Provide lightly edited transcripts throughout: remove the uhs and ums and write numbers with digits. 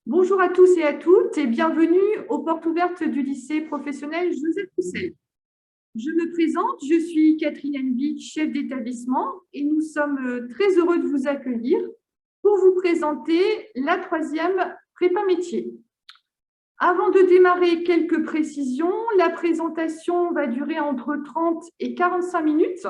Bonjour à tous et à toutes et bienvenue aux portes ouvertes du lycée professionnel Joseph Roussel. Je me présente, je suis Catherine Henby, chef d'établissement et nous sommes très heureux de vous accueillir pour vous présenter la troisième prépa métier. Avant de démarrer, quelques précisions. La présentation va durer entre 30 et 45 minutes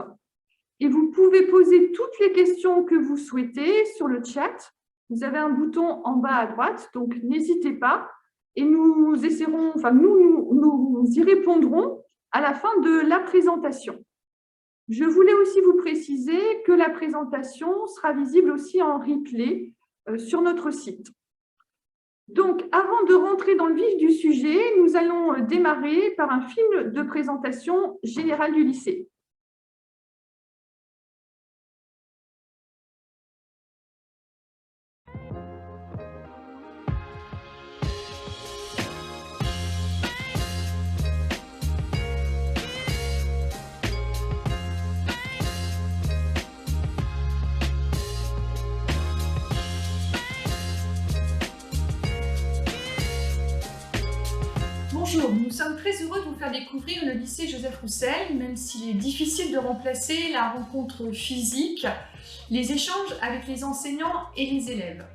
et vous pouvez poser toutes les questions que vous souhaitez sur le chat. Vous avez un bouton en bas à droite, donc n'hésitez pas. Et nous essaierons, nous y répondrons à la fin de la présentation. Je voulais aussi vous préciser que la présentation sera visible aussi en replay sur notre site. Donc, avant de rentrer dans le vif du sujet, nous allons démarrer par un film de présentation générale du lycée. Bonjour, nous sommes très heureux de vous faire découvrir le lycée Joseph Roussel, même s'il est difficile de remplacer la rencontre physique, les échanges avec les enseignants et les élèves.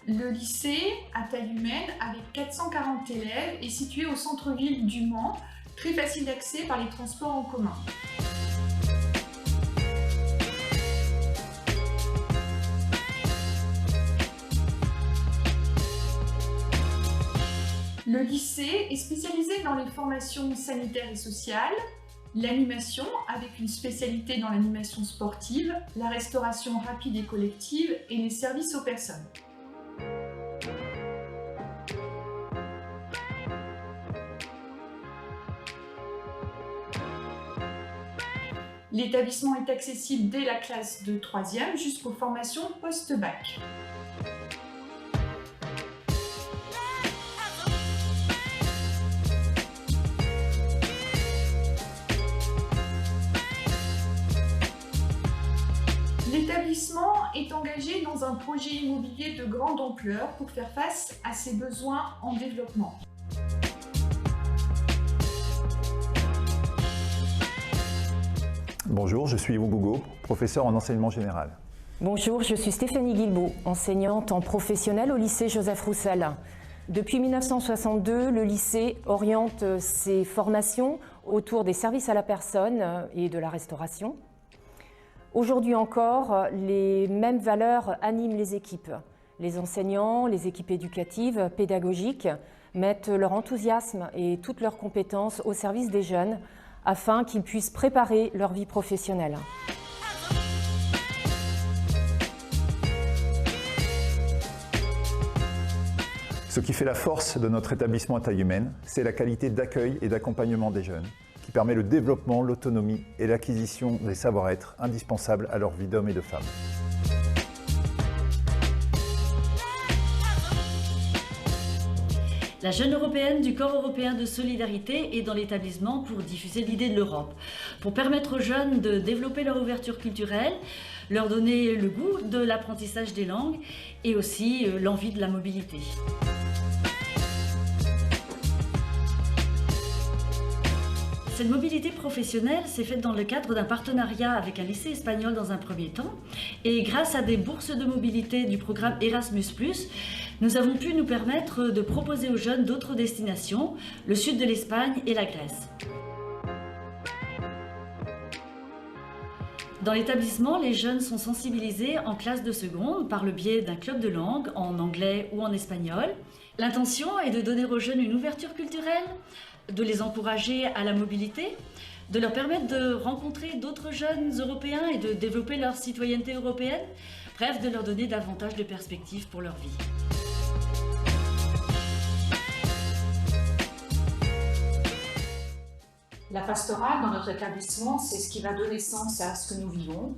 Le lycée, à taille humaine, avec 440 élèves, est situé au centre-ville du Mans, très facile d'accès par les transports en commun. Le lycée est spécialisé dans les formations sanitaires et sociales, l'animation avec une spécialité dans l'animation sportive, la restauration rapide et collective et les services aux personnes. L'établissement est accessible dès la classe de 3e jusqu'aux formations post-bac. L'établissement est engagé dans un projet immobilier de grande ampleur pour faire face à ses besoins en développement. Bonjour, je suis Yvon Gougo, professeur en enseignement général. Bonjour, je suis Stéphanie Guilbault, enseignante en professionnel au lycée Joseph Roussel. Depuis 1962, le lycée oriente ses formations autour des services à la personne et de la restauration. Aujourd'hui encore, les mêmes valeurs animent les équipes. Les enseignants, les équipes éducatives, pédagogiques mettent leur enthousiasme et toutes leurs compétences au service des jeunes afin qu'ils puissent préparer leur vie professionnelle. Ce qui fait la force de notre établissement à taille humaine, c'est la qualité d'accueil et d'accompagnement des jeunes, qui permet le développement, l'autonomie et l'acquisition des savoir-être indispensables à leur vie d'homme et de femme. La jeune européenne du Corps européen de solidarité est dans l'établissement pour diffuser l'idée de l'Europe, pour permettre aux jeunes de développer leur ouverture culturelle, leur donner le goût de l'apprentissage des langues et aussi l'envie de la mobilité. Cette mobilité professionnelle s'est faite dans le cadre d'un partenariat avec un lycée espagnol dans un premier temps et grâce à des bourses de mobilité du programme Erasmus+, nous avons pu nous permettre de proposer aux jeunes d'autres destinations, le sud de l'Espagne et la Grèce. Dans l'établissement, les jeunes sont sensibilisés en classe de seconde par le biais d'un club de langue en anglais ou en espagnol. L'intention est de donner aux jeunes une ouverture culturelle, de les encourager à la mobilité, de leur permettre de rencontrer d'autres jeunes européens et de développer leur citoyenneté européenne, bref, de leur donner davantage de perspectives pour leur vie. La pastorale dans notre établissement, c'est ce qui va donner sens à ce que nous vivons,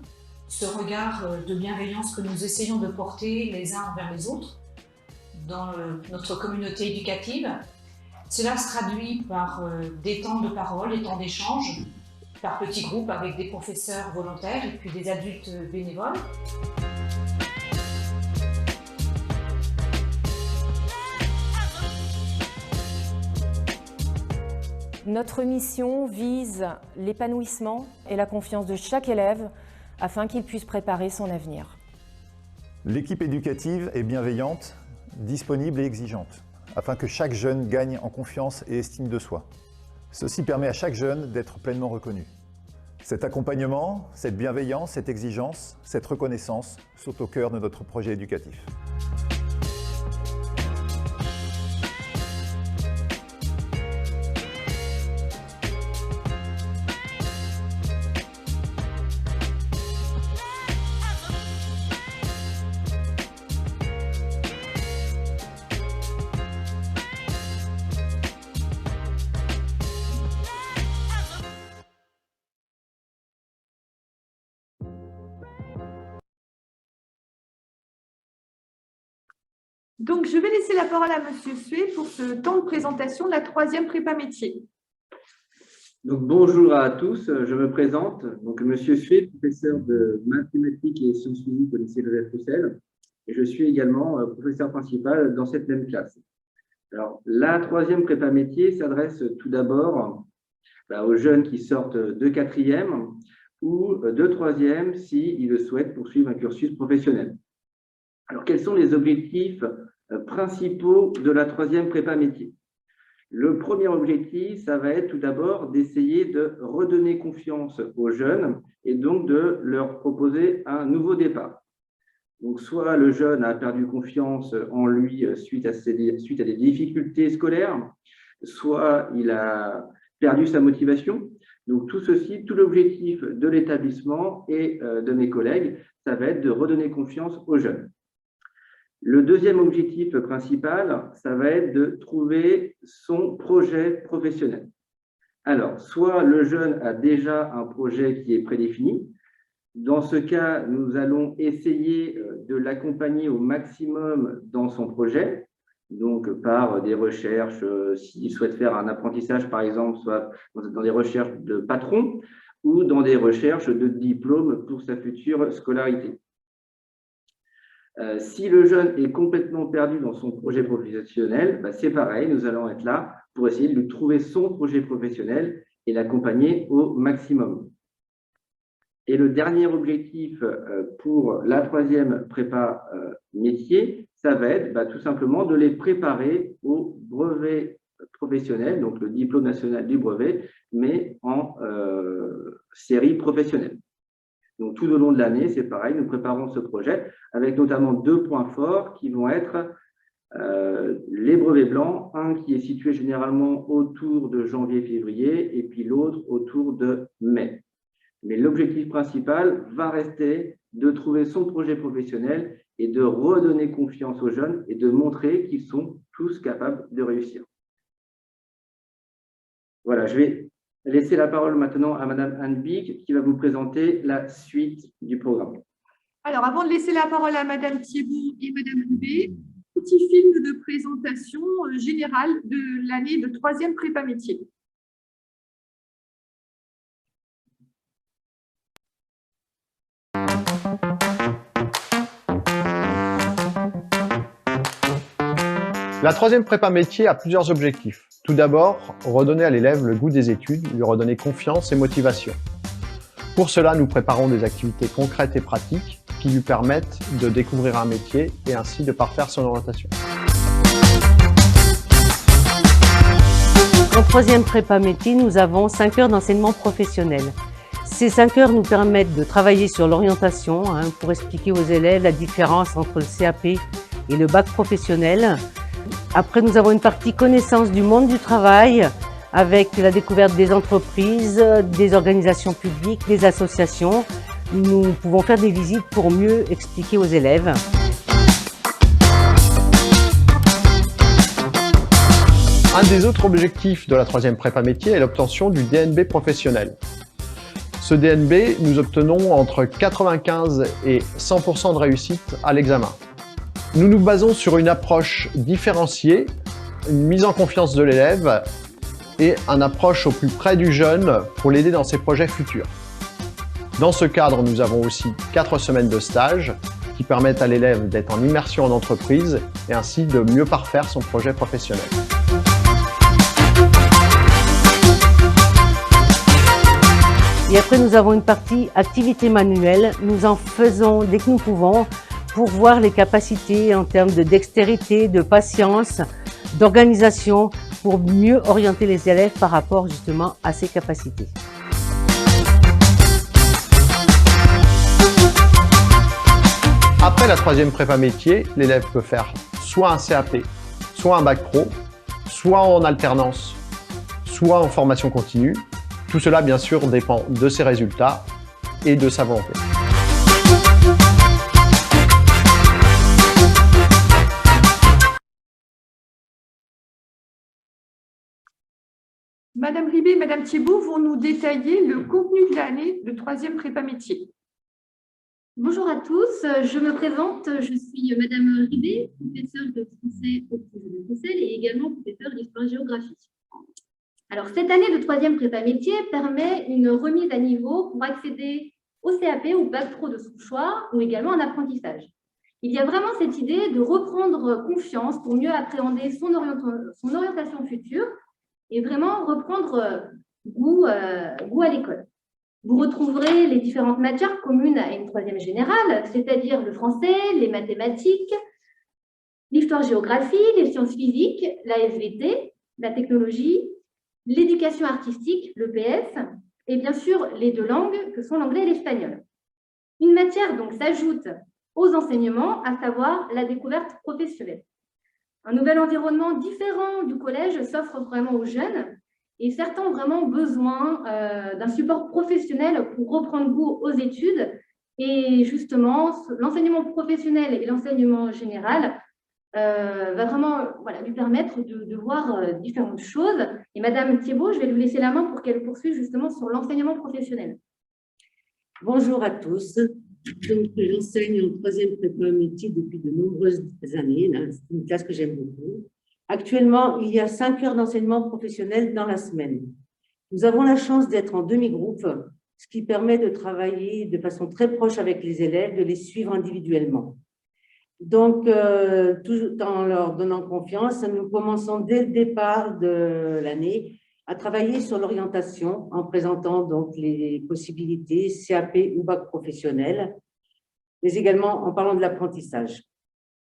ce regard de bienveillance que nous essayons de porter les uns envers les autres dans notre communauté éducative. Cela se traduit par des temps de parole, des temps d'échange, par petits groupes avec des professeurs volontaires et puis des adultes bénévoles. Notre mission vise l'épanouissement et la confiance de chaque élève afin qu'il puisse préparer son avenir. L'équipe éducative est bienveillante, disponible et exigeante, afin que chaque jeune gagne en confiance et estime de soi. Ceci permet à chaque jeune d'être pleinement reconnu. Cet accompagnement, cette bienveillance, cette exigence, cette reconnaissance sont au cœur de notre projet éducatif. Donc, je vais laisser la parole à Monsieur Sué pour ce temps de présentation de la 3e prépa métier. Donc, bonjour à tous, je me présente. Donc, Monsieur Sué, professeur de mathématiques et sciences physiques au lycée Joseph Roussel, et je suis également professeur principal dans cette même classe. Alors, la 3e prépa métier s'adresse tout d'abord aux jeunes qui sortent de 4e ou de 3e s'ils le souhaitent poursuivre un cursus professionnel. Alors, quels sont les objectifs principaux de la 3e prépa métier? Le premier objectif, ça va être tout d'abord d'essayer de redonner confiance aux jeunes et donc de leur proposer un nouveau départ. Donc, soit le jeune a perdu confiance en lui suite à des difficultés scolaires, soit il a perdu sa motivation. Donc, tout ceci, tout l'objectif de l'établissement et de mes collègues, ça va être de redonner confiance aux jeunes. Le deuxième objectif principal, ça va être de trouver son projet professionnel. Alors, soit le jeune a déjà un projet qui est prédéfini. Dans ce cas, nous allons essayer de l'accompagner au maximum dans son projet, donc par des recherches, s'il souhaite faire un apprentissage par exemple, soit dans des recherches de patron ou dans des recherches de diplôme pour sa future scolarité. Si le jeune est complètement perdu dans son projet professionnel, c'est pareil, nous allons être là pour essayer de lui trouver son projet professionnel et l'accompagner au maximum. Et le dernier objectif pour la 3e prépa métier, ça va être tout simplement de les préparer au brevet professionnel, donc le diplôme national du brevet, mais en série professionnelle. Donc, tout au long de l'année, c'est pareil, nous préparons ce projet avec notamment 2 points forts qui vont être les brevets blancs, un qui est situé généralement autour de janvier-février et puis l'autre autour de mai. Mais l'objectif principal va rester de trouver son projet professionnel et de redonner confiance aux jeunes et de montrer qu'ils sont tous capables de réussir. Voilà, je vais laisser la parole maintenant à Madame Anne Bic qui va vous présenter la suite du programme. Alors, avant de laisser la parole à Madame Thiebaud et Madame Loubet, petit film de présentation générale de l'année de 3e prépa métier. La 3e prépa métier a plusieurs objectifs. Tout d'abord, redonner à l'élève le goût des études, lui redonner confiance et motivation. Pour cela, nous préparons des activités concrètes et pratiques qui lui permettent de découvrir un métier et ainsi de parfaire son orientation. En 3e prépa métier, nous avons 5 heures d'enseignement professionnel. Ces 5 heures nous permettent de travailler sur l'orientation pour expliquer aux élèves la différence entre le CAP et le bac professionnel. Après, nous avons une partie connaissance du monde du travail avec la découverte des entreprises, des organisations publiques, des associations. Nous pouvons faire des visites pour mieux expliquer aux élèves. Un des autres objectifs de la 3e prépa métier est l'obtention du DNB professionnel. Ce DNB, nous obtenons entre 95 et 100% de réussite à l'examen. Nous nous basons sur une approche différenciée, une mise en confiance de l'élève et une approche au plus près du jeune pour l'aider dans ses projets futurs. Dans ce cadre, nous avons aussi 4 semaines de stage qui permettent à l'élève d'être en immersion en entreprise et ainsi de mieux parfaire son projet professionnel. Et après, nous avons une partie activité manuelle. Nous en faisons dès que nous pouvons pour voir les capacités en termes de dextérité, de patience, d'organisation, pour mieux orienter les élèves par rapport justement à ces capacités. Après la troisième prépa métier, l'élève peut faire soit un CAP, soit un bac pro, soit en alternance, soit en formation continue. Tout cela, bien sûr, dépend de ses résultats et de sa volonté. Madame Ribet et Madame Thibault vont nous détailler le contenu de l'année de troisième prépa métier. Bonjour à tous, je me présente, je suis Madame Ribet, professeure de français au lycée Bruxelles et également professeure d'histoire-géographie. Alors, cette année de troisième prépa métier permet une remise à niveau pour accéder au CAP ou bac pro de son choix ou également en apprentissage. Il y a vraiment cette idée de reprendre confiance pour mieux appréhender son orientation future et vraiment reprendre goût à l'école. Vous retrouverez les différentes matières communes à une troisième générale, c'est-à-dire le français, les mathématiques, l'histoire-géographie, les sciences physiques, la SVT, la technologie, l'éducation artistique, l'EPS, et bien sûr les deux langues que sont l'anglais et l'espagnol. Une matière donc s'ajoute aux enseignements, à savoir la découverte professionnelle. Un nouvel environnement différent du collège s'offre vraiment aux jeunes et certains ont vraiment besoin d'un support professionnel pour reprendre goût aux études. Et justement, l'enseignement professionnel et l'enseignement général va vraiment lui permettre de voir différentes choses. Et Madame Thibault, je vais lui laisser la main pour qu'elle poursuive justement sur l'enseignement professionnel. Bonjour à tous. Donc, j'enseigne en troisième prépa métier depuis de nombreuses années. C'est une classe que j'aime beaucoup. Actuellement, il y a 5 heures d'enseignement professionnel dans la semaine. Nous avons la chance d'être en demi-groupe, ce qui permet de travailler de façon très proche avec les élèves, de les suivre individuellement. Donc, tout en leur donnant confiance, nous commençons dès le départ de l'année à travailler sur l'orientation en présentant donc les possibilités CAP ou bac professionnel, mais également en parlant de l'apprentissage.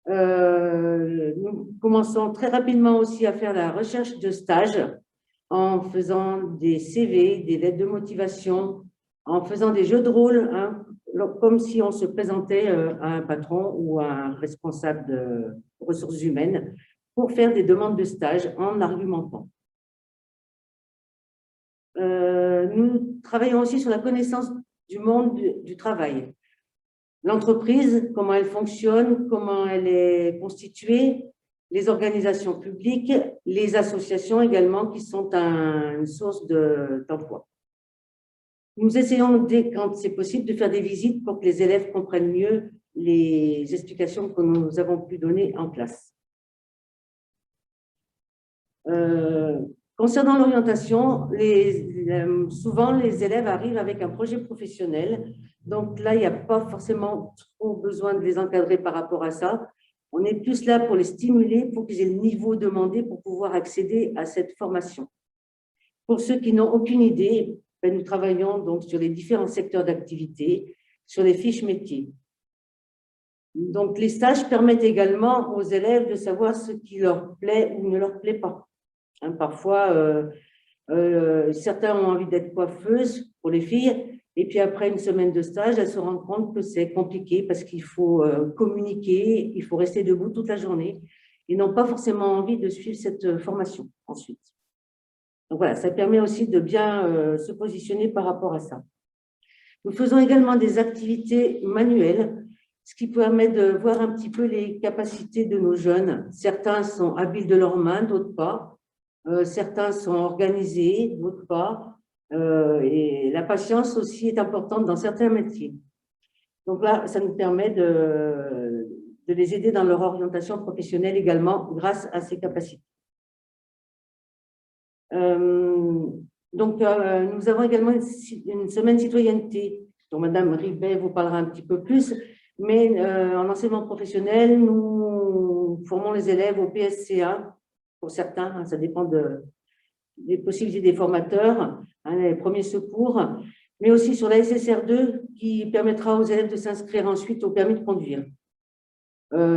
Nous commençons très rapidement aussi à faire la recherche de stage en faisant des CV, des lettres de motivation, en faisant des jeux de rôle, comme si on se présentait à un patron ou à un responsable de ressources humaines pour faire des demandes de stage en argumentant. Nous travaillons aussi sur la connaissance du monde du travail. L'entreprise, comment elle fonctionne, comment elle est constituée, les organisations publiques, les associations également qui sont une source d'emploi. Nous essayons, quand c'est possible, de faire des visites pour que les élèves comprennent mieux les explications que nous avons pu donner en classe. Concernant l'orientation, souvent les élèves arrivent avec un projet professionnel. Donc là, il n'y a pas forcément trop besoin de les encadrer par rapport à ça. On est plus là pour les stimuler, pour qu'ils aient le niveau demandé pour pouvoir accéder à cette formation. Pour ceux qui n'ont aucune idée, nous travaillons donc sur les différents secteurs d'activité, sur les fiches métiers. Donc les stages permettent également aux élèves de savoir ce qui leur plaît ou ne leur plaît pas. Parfois, certains ont envie d'être coiffeuses pour les filles, et puis après une semaine de stage, elles se rendent compte que c'est compliqué parce qu'il faut communiquer, il faut rester debout toute la journée. Ils n'ont pas forcément envie de suivre cette formation ensuite. Donc voilà, ça permet aussi de bien se positionner par rapport à ça. Nous faisons également des activités manuelles, ce qui permet de voir un petit peu les capacités de nos jeunes. Certains sont habiles de leurs mains, d'autres pas. Certains sont organisés, d'autres pas. Et la patience aussi est importante dans certains métiers. Donc là, ça nous permet de les aider dans leur orientation professionnelle également grâce à ces capacités. Donc, nous avons également une semaine citoyenneté dont Madame Ribet vous parlera un petit peu plus, mais en enseignement professionnel, nous formons les élèves au PSCA, pour certains, ça dépend des possibilités des formateurs, les premiers secours, mais aussi sur la SSR2 qui permettra aux élèves de s'inscrire ensuite au permis de conduire.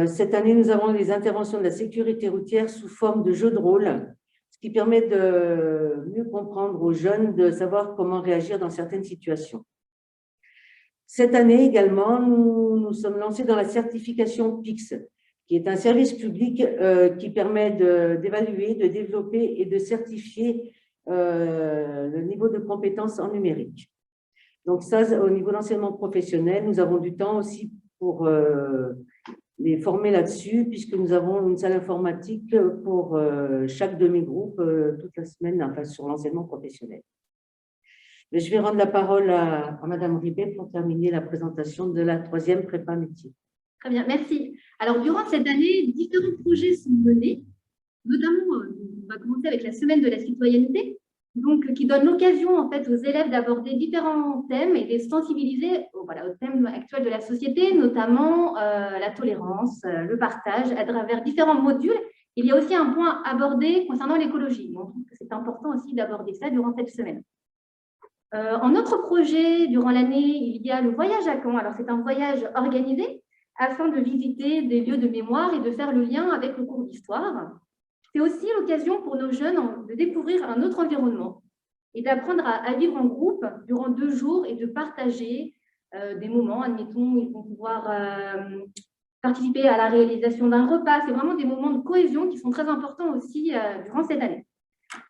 Cette année, nous avons les interventions de la sécurité routière sous forme de jeux de rôle, ce qui permet de mieux comprendre aux jeunes, de savoir comment réagir dans certaines situations. Cette année également, nous sommes lancés dans la certification PIX, qui est un service public qui permet d'évaluer, de développer et de certifier le niveau de compétences en numérique. Donc ça, au niveau d'enseignement professionnel, nous avons du temps aussi pour les former là-dessus, puisque nous avons une salle informatique pour chaque demi-groupe toute la semaine, enfin, sur l'enseignement professionnel. Mais je vais rendre la parole à Madame Ribet pour terminer la présentation de la 3e prépa métier. Très bien, merci. Alors, durant cette année, différents projets sont menés, notamment, on va commencer avec la semaine de la citoyenneté, donc, qui donne l'occasion en fait, aux élèves d'aborder différents thèmes et de les sensibiliser au thème actuel de la société, notamment la tolérance, le partage, à travers différents modules. Il y a aussi un point abordé concernant l'écologie. On trouve que c'est important aussi d'aborder ça durant cette semaine. En autre projet, durant l'année, il y a le voyage à Caen. Alors, c'est un voyage organisé afin de visiter des lieux de mémoire et de faire le lien avec le cours d'histoire. C'est aussi l'occasion pour nos jeunes de découvrir un autre environnement et d'apprendre à vivre en groupe durant 2 jours et de partager des moments. Admettons, ils vont pouvoir participer à la réalisation d'un repas. C'est vraiment des moments de cohésion qui sont très importants aussi durant cette année.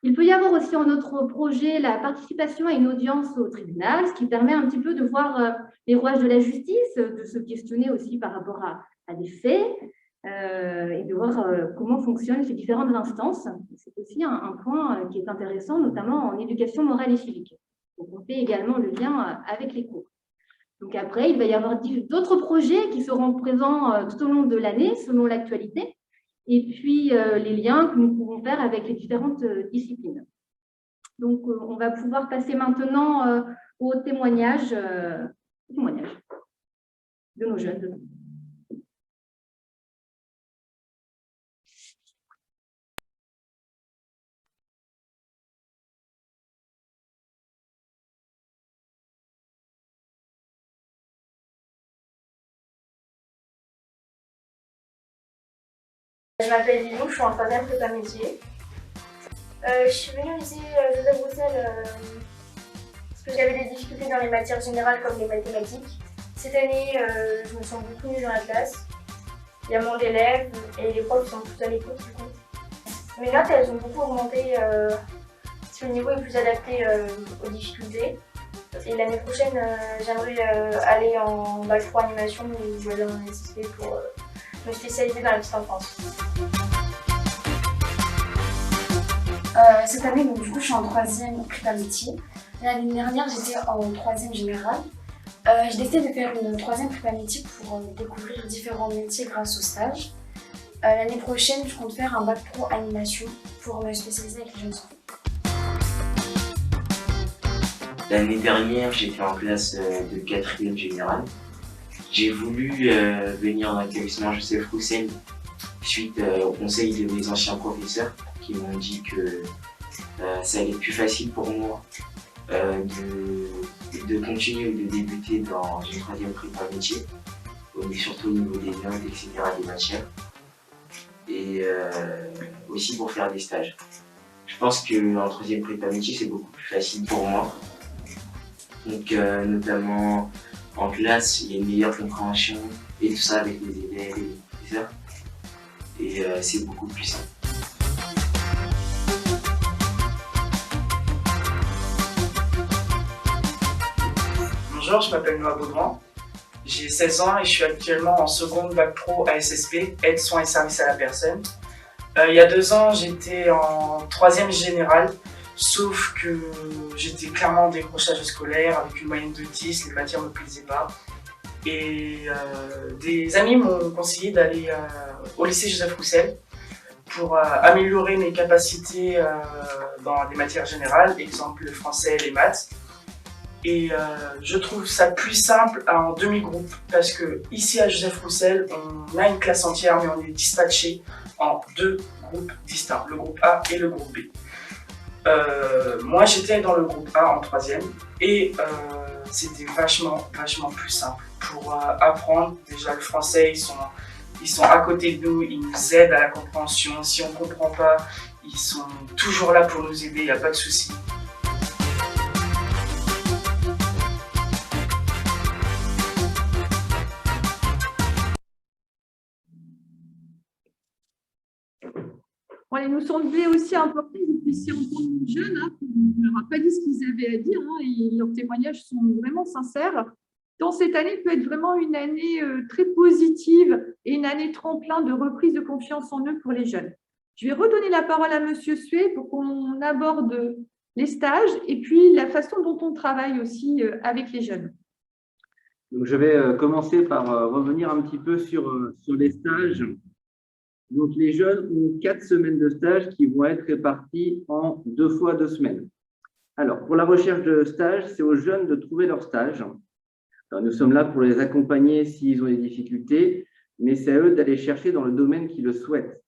Il peut y avoir aussi en notre projet la participation à une audience au tribunal, ce qui permet un petit peu de voir les rouages de la justice, de se questionner aussi par rapport à des faits et de voir comment fonctionnent ces différentes instances. C'est aussi un point qui est intéressant, notamment en éducation morale et civique. Donc, on fait également le lien avec les cours. Donc après, il va y avoir d'autres projets qui seront présents tout au long de l'année, selon l'actualité. Et puis les liens que nous pouvons faire avec les différentes disciplines. Donc, on va pouvoir passer maintenant au témoignage de nos jeunes. Je m'appelle Lilou, je suis en 3e prépa métier. Je suis venue au lycée Joseph Roussel parce que j'avais des difficultés dans les matières générales comme les mathématiques. Cette année, je me sens beaucoup mieux dans la classe. Il y a moins d'élèves et les profs sont tous à l'écoute du coup. Mes notes, elles ont beaucoup augmenté parce que le niveau est plus adapté aux difficultés. Et l'année prochaine, j'aimerais aller en bac pro animation ou aller en SSP pour me spécialiser dans la petite enfance. Cette année, donc, du coup, je suis en 3e prépa métier. L'année dernière, j'étais en 3e générale. J'ai décidé de faire une 3e prépa métier pour découvrir différents métiers grâce au stage. L'année prochaine, je compte faire un bac pro animation pour me spécialiser avec les jeunes enfants. L'année dernière, j'étais en classe de 4e générale. J'ai voulu venir dans l'établissement Joseph Roussel suite au conseil de mes anciens professeurs qui m'ont dit que ça allait être plus facile pour moi de continuer ou de débuter dans une 3e prépa métier, surtout au niveau des notes, etc., des matières, et aussi pour faire des stages. Je pense qu'en 3e prépa métier, c'est beaucoup plus facile pour moi. Donc, notamment en classe, il y a une meilleure compréhension et tout ça avec les élèves et les professeurs. Et c'est beaucoup plus simple. Bonjour, je m'appelle Noah Baudouin. J'ai 16 ans et je suis actuellement en seconde bac pro à SSP, aide, soins et services à la personne. Il y a 2 ans, j'étais en 3e générale. Sauf que j'étais clairement en décrochage scolaire, avec une moyenne de 10, les matières ne me plaisaient pas. Et des amis m'ont conseillé d'aller au lycée Joseph Roussel pour améliorer mes capacités dans les matières générales, exemple le français et les maths. Et je trouve ça plus simple en demi-groupe, parce que ici à Joseph Roussel, on a une classe entière, mais on est dispatché en 2 groupes distincts, le groupe A et le groupe B. Moi, j'étais dans le groupe A en 3e et c'était vachement plus simple pour apprendre. Déjà, le français, ils sont à côté de nous, ils nous aident à la compréhension. Si on ne comprend pas, ils sont toujours là pour nous aider, il n'y a pas de souci. Bon, il nous semblait aussi important que vous puissiez entendre les jeunes. On ne leur a pas dit ce qu'ils avaient à dire et leurs témoignages sont vraiment sincères. Dans cette année peut être vraiment une année très positive et une année tremplin de reprise de confiance en eux pour les jeunes. Je vais redonner la parole à Monsieur Sué pour qu'on aborde les stages et puis la façon dont on travaille aussi avec les jeunes. Donc, je vais commencer par revenir un petit peu sur les stages. Donc, les jeunes ont 4 semaines de stage qui vont être réparties en 2 fois 2 semaines. Alors, pour la recherche de stage, c'est aux jeunes de trouver leur stage. Alors, nous sommes là pour les accompagner s'ils ont des difficultés, mais c'est à eux d'aller chercher dans le domaine qu'ils le souhaitent.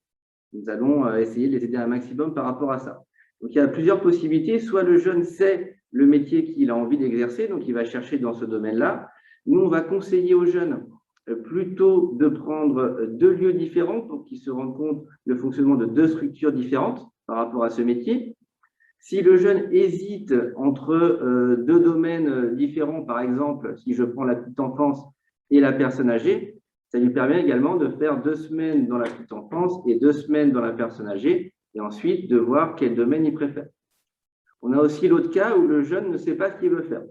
Nous allons essayer de les aider un maximum par rapport à ça. Donc, il y a plusieurs possibilités. Soit le jeune sait le métier qu'il a envie d'exercer, donc il va chercher dans ce domaine-là. Nous, on va conseiller aux jeunes plutôt de prendre 2 lieux différents pour qu'ils se rendent compte du fonctionnement de 2 structures différentes par rapport à ce métier. Si le jeune hésite entre 2 domaines différents, par exemple, si je prends la petite enfance et la personne âgée, ça lui permet également de faire 2 semaines dans la petite enfance et 2 semaines dans la personne âgée, et ensuite de voir quel domaine il préfère. On a aussi l'autre cas où le jeune ne sait pas ce qu'il veut faire.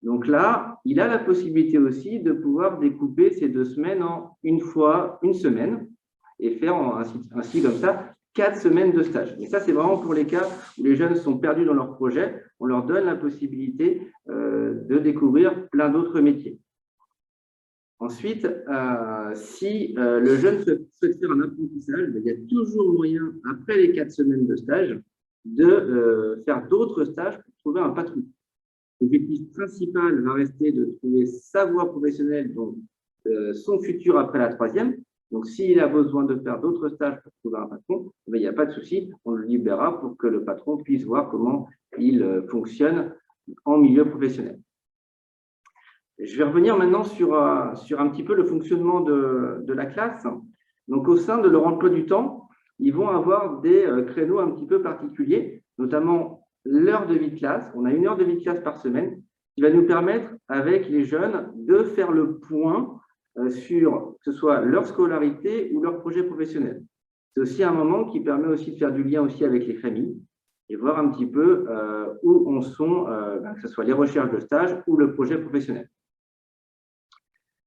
Donc là, il a la possibilité aussi de pouvoir découper ces 2 semaines en une fois une semaine et faire ainsi comme ça 4 semaines de stage. Mais ça, c'est vraiment pour les cas où les jeunes sont perdus dans leur projet. On leur donne la possibilité de découvrir plein d'autres métiers. Ensuite, si le jeune souhaite faire un apprentissage, il y a toujours moyen, après les 4 semaines de stage, de faire d'autres stages pour trouver un patron. L'objectif principal va rester de trouver sa voie professionnelle, donc son futur après la 3e. Donc, s'il a besoin de faire d'autres stages pour trouver un patron, il n'y a pas de souci, on le libérera pour que le patron puisse voir comment il fonctionne en milieu professionnel. Je vais revenir maintenant sur un petit peu le fonctionnement de la classe. Donc, au sein de leur emploi du temps, ils vont avoir des créneaux un petit peu particuliers, notamment l'heure de vie de classe. On a 1 heure de vie de classe par semaine qui va nous permettre, avec les jeunes, de faire le point sur que ce soit leur scolarité ou leur projet professionnel. C'est aussi un moment qui permet aussi de faire du lien aussi avec les familles et voir un petit peu où en sont, que ce soit les recherches de stage ou le projet professionnel.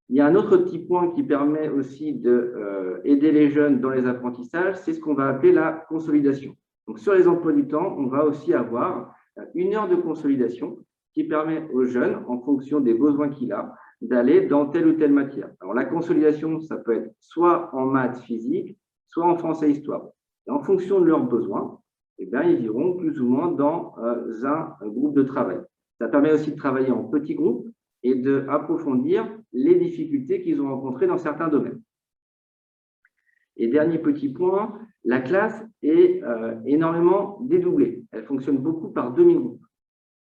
Il y a un autre petit point qui permet aussi d'aider les jeunes dans les apprentissages, c'est ce qu'on va appeler la consolidation. Donc, sur les emplois du temps, on va aussi avoir 1 heure de consolidation qui permet aux jeunes, en fonction des besoins qu'il a, d'aller dans telle ou telle matière. Alors, la consolidation, ça peut être soit en maths physique, soit en français histoire. Et en fonction de leurs besoins, eh bien, ils iront plus ou moins dans un groupe de travail. Ça permet aussi de travailler en petits groupes et d'approfondir les difficultés qu'ils ont rencontrées dans certains domaines. Et dernier petit point, la classe est énormément dédoublée. Elle fonctionne beaucoup par demi-groupe.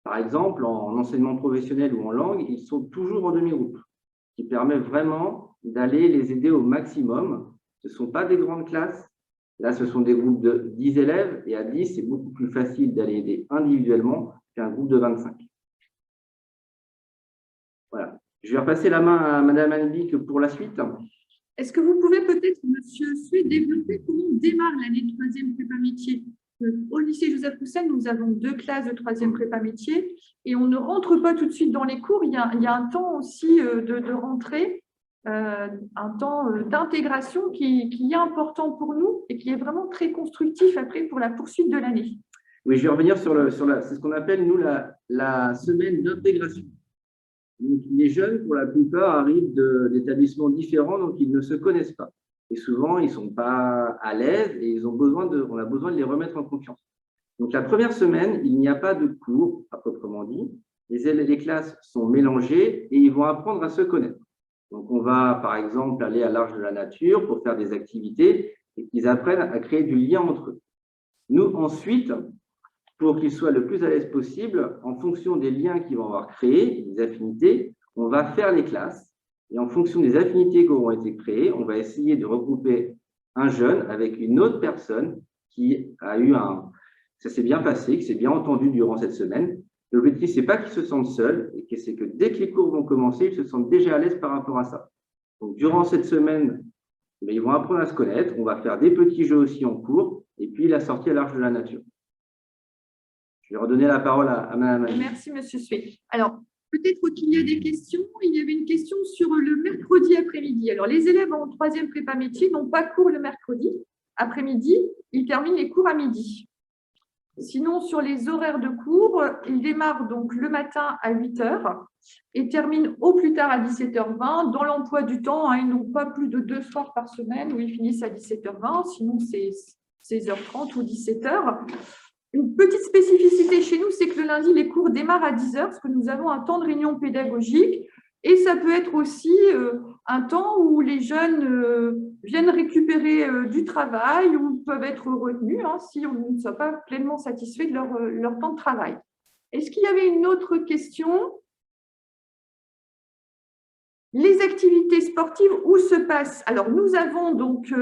Par exemple, en enseignement professionnel ou en langue, ils sont toujours en demi-groupe, ce qui permet vraiment d'aller les aider au maximum. Ce ne sont pas des grandes classes. Là, ce sont des groupes de 10 élèves et à 10, c'est beaucoup plus facile d'aller aider individuellement qu'un groupe de 25. Voilà. Je vais repasser la main à Madame Anbic pour la suite. Est-ce que vous pouvez peut-être, Monsieur Sué, développer comment démarre l'année de 3e prépa métier? Au lycée Joseph Roussel, nous avons 2 classes de 3e prépa métier et on ne rentre pas tout de suite dans les cours. Il y a un temps aussi de rentrée, un temps d'intégration qui est important pour nous et qui est vraiment très constructif après pour la poursuite de l'année. Oui, je vais revenir c'est ce qu'on appelle, nous, la semaine d'intégration. Les jeunes, pour la plupart, arrivent d'établissements différents, donc ils ne se connaissent pas. Et souvent, ils ne sont pas à l'aise et on a besoin de les remettre en confiance. Donc, la première semaine, il n'y a pas de cours, à proprement dit. Les classes sont mélangées et ils vont apprendre à se connaître. Donc, on va, par exemple, aller à l'Arche de la Nature pour faire des activités et qu'ils apprennent à créer du lien entre eux. Nous, ensuite, pour qu'ils soient le plus à l'aise possible en fonction des liens qu'ils vont avoir créés, des affinités. On va faire les classes et en fonction des affinités qui auront été créées, on va essayer de regrouper un jeune avec une autre personne qui a eu ça s'est bien passé, qui s'est bien entendu durant cette semaine. L'objectif, ce n'est pas qu'ils se sentent seuls, et c'est que dès que les cours vont commencer, ils se sentent déjà à l'aise par rapport à ça. Donc, durant cette semaine, ils vont apprendre à se connaître. On va faire des petits jeux aussi en cours, et puis la sortie à l'Arche de la Nature. Je vais redonner la parole à Madame. Merci, Monsieur Sué. Alors, peut-être qu'il y a des questions. Il y avait une question sur le mercredi après-midi. Alors, les élèves en 3e prépa métier n'ont pas cours le mercredi après-midi. Ils terminent les cours à midi. Sinon, sur les horaires de cours, ils démarrent donc le matin à 8 h et terminent au plus tard à 17 h 20. Dans l'emploi du temps, ils n'ont pas plus de 2 soirs par semaine où ils finissent à 17 h 20. Sinon, c'est 16 h 30 ou 17 h. Une petite spécificité chez nous, c'est que le lundi, les cours démarrent à 10 h parce que nous avons un temps de réunion pédagogique. Et ça peut être aussi un temps où les jeunes viennent récupérer du travail ou peuvent être retenus si on ne soit pas pleinement satisfait de leur temps de travail. Est-ce qu'il y avait une autre question? Les activités sportives, où se passent? Alors, nous avons donc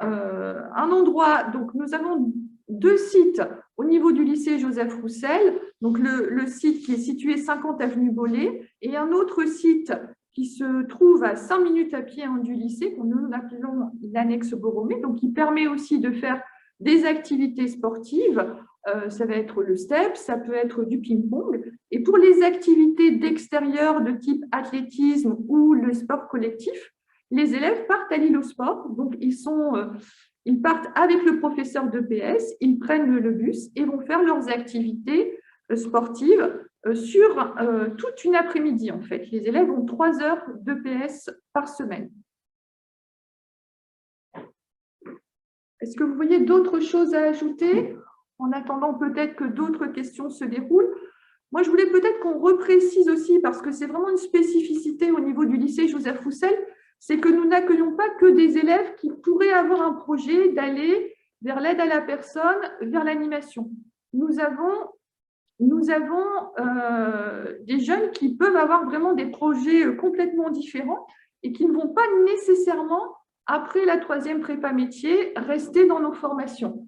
un endroit, donc nous avons 2 sites au niveau du lycée Joseph Roussel, donc le site qui est situé 50 avenue Bollé, et un autre site qui se trouve à 5 minutes à pied du lycée, qu'on nous appelons l'annexe Borromée, donc qui permet aussi de faire des activités sportives. Ça va être le step, ça peut être du ping-pong. Et pour les activités d'extérieur de type athlétisme ou le sport collectif, les élèves partent à l'île au sport, donc ils partent avec le professeur d'EPS, ils prennent le bus et vont faire leurs activités sportives sur toute une après-midi en fait. Les élèves ont 3 heures d'EPS par semaine. Est-ce que vous voyez d'autres choses à ajouter en attendant peut-être que d'autres questions se déroulent? Moi, je voulais peut-être qu'on reprécise aussi, parce que c'est vraiment une spécificité au niveau du lycée Joseph Roussel, c'est que nous n'accueillons pas que des élèves qui pourraient avoir un projet d'aller vers l'aide à la personne, vers l'animation. Nous avons des jeunes qui peuvent avoir vraiment des projets complètement différents et qui ne vont pas nécessairement, après la 3e prépa métier, rester dans nos formations.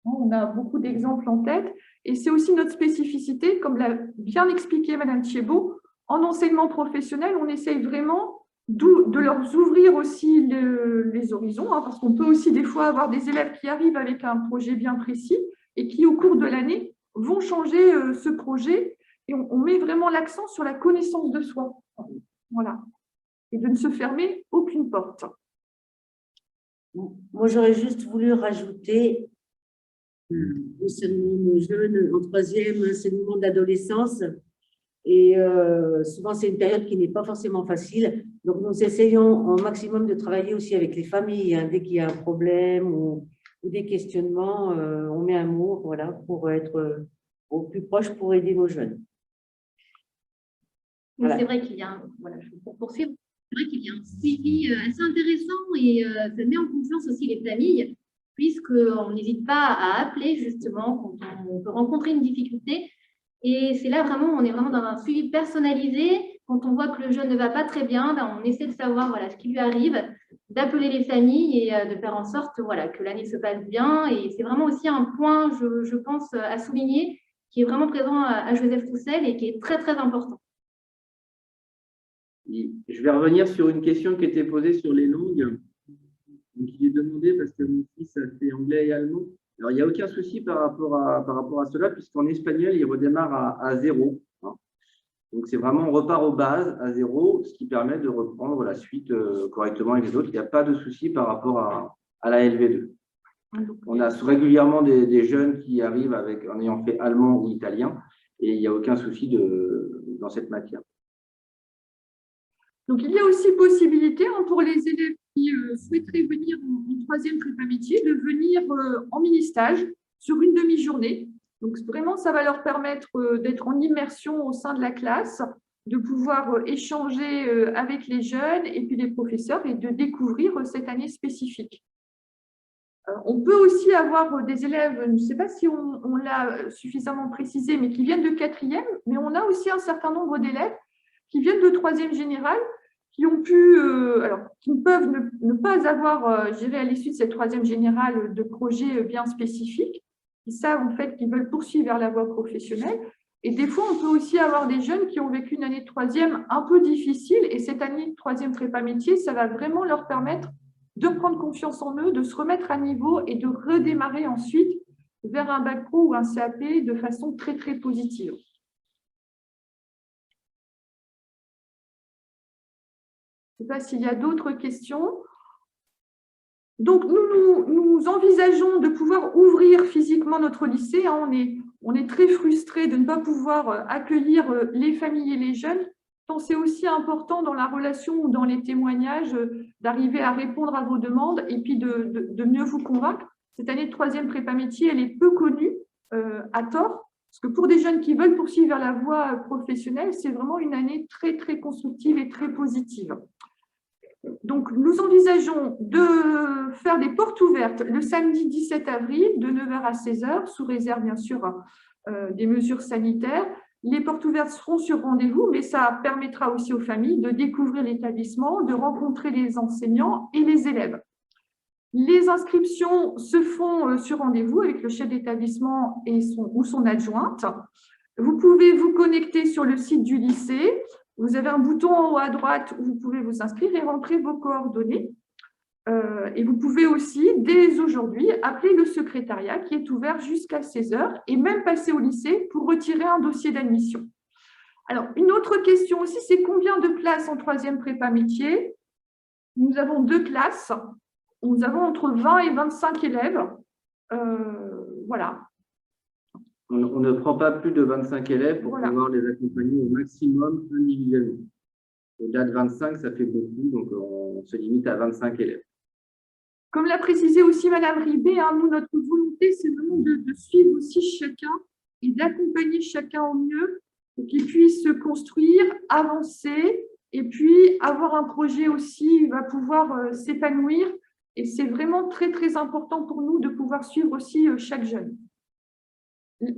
On a beaucoup d'exemples en tête et c'est aussi notre spécificité, comme l'a bien expliqué Madame Thiebaud, en enseignement professionnel, on essaye vraiment de leur ouvrir aussi les horizons, parce qu'on peut aussi des fois avoir des élèves qui arrivent avec un projet bien précis et qui, au cours de l'année, vont changer ce projet et on met vraiment l'accent sur la connaissance de soi. Voilà. Et de ne se fermer aucune porte. Moi, j'aurais juste voulu rajouter, concernant nos jeunes en 3e, c'est le moment d'adolescence. Et souvent, c'est une période qui n'est pas forcément facile. Donc, nous essayons au maximum de travailler aussi avec les familles. Dès qu'il y a un problème ou des questionnements, on met un mot, voilà, pour être au plus proche pour aider nos jeunes. Voilà. C'est vrai qu'il y a pour poursuivre, c'est vrai qu'il y a un suivi assez intéressant et ça met en confiance aussi les familles, puisqu'on n'hésite pas à appeler justement quand on peut rencontrer une difficulté. Et c'est là vraiment, on est vraiment dans un suivi personnalisé. Quand on voit que le jeune ne va pas très bien, on essaie de savoir ce qui lui arrive, d'appeler les familles et de faire en sorte que l'année se passe bien. Et c'est vraiment aussi un point, je pense, à souligner, qui est vraiment présent à Joseph Roussel et qui est très, très important. Je vais revenir sur une question qui était posée sur les langues. Donc, il est demandé, parce que mon fils a fait anglais et allemand. Alors, il n'y a aucun souci par rapport à cela, puisqu'en espagnol, il redémarre à 0. Donc, c'est vraiment, on repart aux bases à 0, ce qui permet de reprendre la suite correctement avec les autres. Il n'y a pas de souci par rapport à la LV2. On a régulièrement des jeunes qui arrivent en ayant fait allemand ou italien, et il n'y a aucun souci dans cette matière. Donc, il y a aussi possibilité pour les élèves qui souhaiteraient venir en 3e prépa métier de venir en mini-stage sur une demi-journée. Donc, vraiment, ça va leur permettre d'être en immersion au sein de la classe, de pouvoir échanger avec les jeunes et puis les professeurs et de découvrir cette année spécifique. On peut aussi avoir des élèves, je ne sais pas si on l'a suffisamment précisé, mais qui viennent de 4e, mais on a aussi un certain nombre d'élèves qui viennent de 3e générale, qui ont pu, qui peuvent ne pas avoir géré à l'issue de cette 3e générale de projets bien spécifiques, qui savent en fait qu'ils veulent poursuivre vers la voie professionnelle. Et des fois, on peut aussi avoir des jeunes qui ont vécu une année de 3e un peu difficile, et cette année de 3e prépa métier, ça va vraiment leur permettre de prendre confiance en eux, de se remettre à niveau et de redémarrer ensuite vers un bac pro ou un CAP de façon très, très positive. Je ne sais pas s'il y a d'autres questions. Donc, nous envisageons de pouvoir ouvrir physiquement notre lycée. On est très frustrés de ne pas pouvoir accueillir les familles et les jeunes. Donc, c'est aussi important dans la relation ou dans les témoignages d'arriver à répondre à vos demandes et puis de mieux vous convaincre. Cette année de 3e prépa métier, elle est peu connue à tort, parce que pour des jeunes qui veulent poursuivre vers la voie professionnelle, c'est vraiment une année très, très constructive et très positive. Donc, nous envisageons de faire des portes ouvertes le samedi 17 avril de 9h à 16h, sous réserve bien sûr des mesures sanitaires. Les portes ouvertes seront sur rendez-vous, mais ça permettra aussi aux familles de découvrir l'établissement, de rencontrer les enseignants et les élèves. Les inscriptions se font sur rendez-vous avec le chef d'établissement ou son adjointe. Vous pouvez vous connecter sur le site du lycée. Vous avez un bouton en haut à droite où vous pouvez vous inscrire et rentrer vos coordonnées. Et vous pouvez aussi, dès aujourd'hui, appeler le secrétariat qui est ouvert jusqu'à 16h et même passer au lycée pour retirer un dossier d'admission. Alors, une autre question aussi, c'est combien de places en 3e prépa métier? Nous avons 2 classes. Nous avons entre 20 et 25 élèves. Voilà. On ne prend pas plus de 25 élèves pour pouvoir les accompagner au maximum individuellement. Au-delà de 25, ça fait beaucoup, donc on se limite à 25 élèves. Comme l'a précisé aussi Madame Ribé, nous, notre volonté, c'est vraiment de suivre aussi chacun et d'accompagner chacun au mieux pour qu'il puisse se construire, avancer et puis avoir un projet aussi, va pouvoir s'épanouir. Et c'est vraiment très, très important pour nous de pouvoir suivre aussi chaque jeune.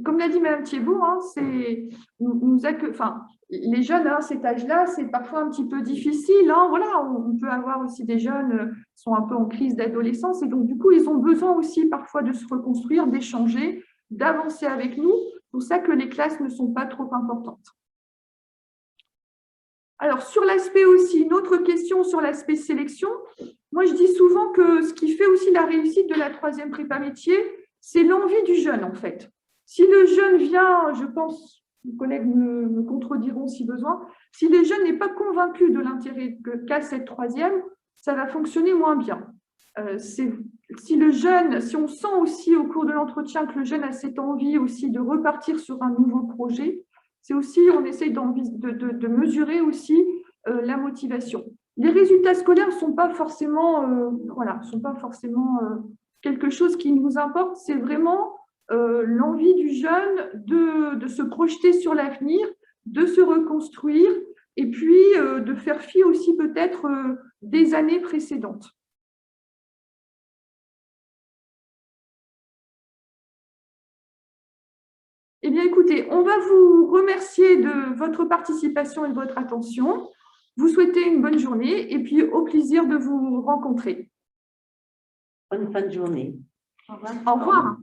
Comme l'a dit Mme Thiebaud, les jeunes à cet âge-là, c'est parfois un petit peu difficile. Voilà, on peut avoir aussi des jeunes qui sont un peu en crise d'adolescence et donc du coup, ils ont besoin aussi parfois de se reconstruire, d'échanger, d'avancer avec nous. C'est pour ça que les classes ne sont pas trop importantes. Alors, sur l'aspect aussi, une autre question sur l'aspect sélection. Moi, je dis souvent que ce qui fait aussi la réussite de la 3e prépa métier, c'est l'envie du jeune en fait. Si le jeune vient, je pense, mes collègues me contrediront si besoin, si le jeune n'est pas convaincu de l'intérêt qu'a cette 3e, ça va fonctionner moins bien. Si on sent aussi au cours de l'entretien que le jeune a cette envie aussi de repartir sur un nouveau projet, c'est aussi, on essaye de mesurer aussi la motivation. Les résultats scolaires ne sont pas forcément, quelque chose qui nous importe, c'est vraiment l'envie du jeune de se projeter sur l'avenir, de se reconstruire et puis de faire fi aussi peut-être des années précédentes. Eh bien, écoutez, on va vous remercier de votre participation et de votre attention. Vous souhaitez une bonne journée et puis au plaisir de vous rencontrer. Bonne fin de journée. Au revoir. Au revoir.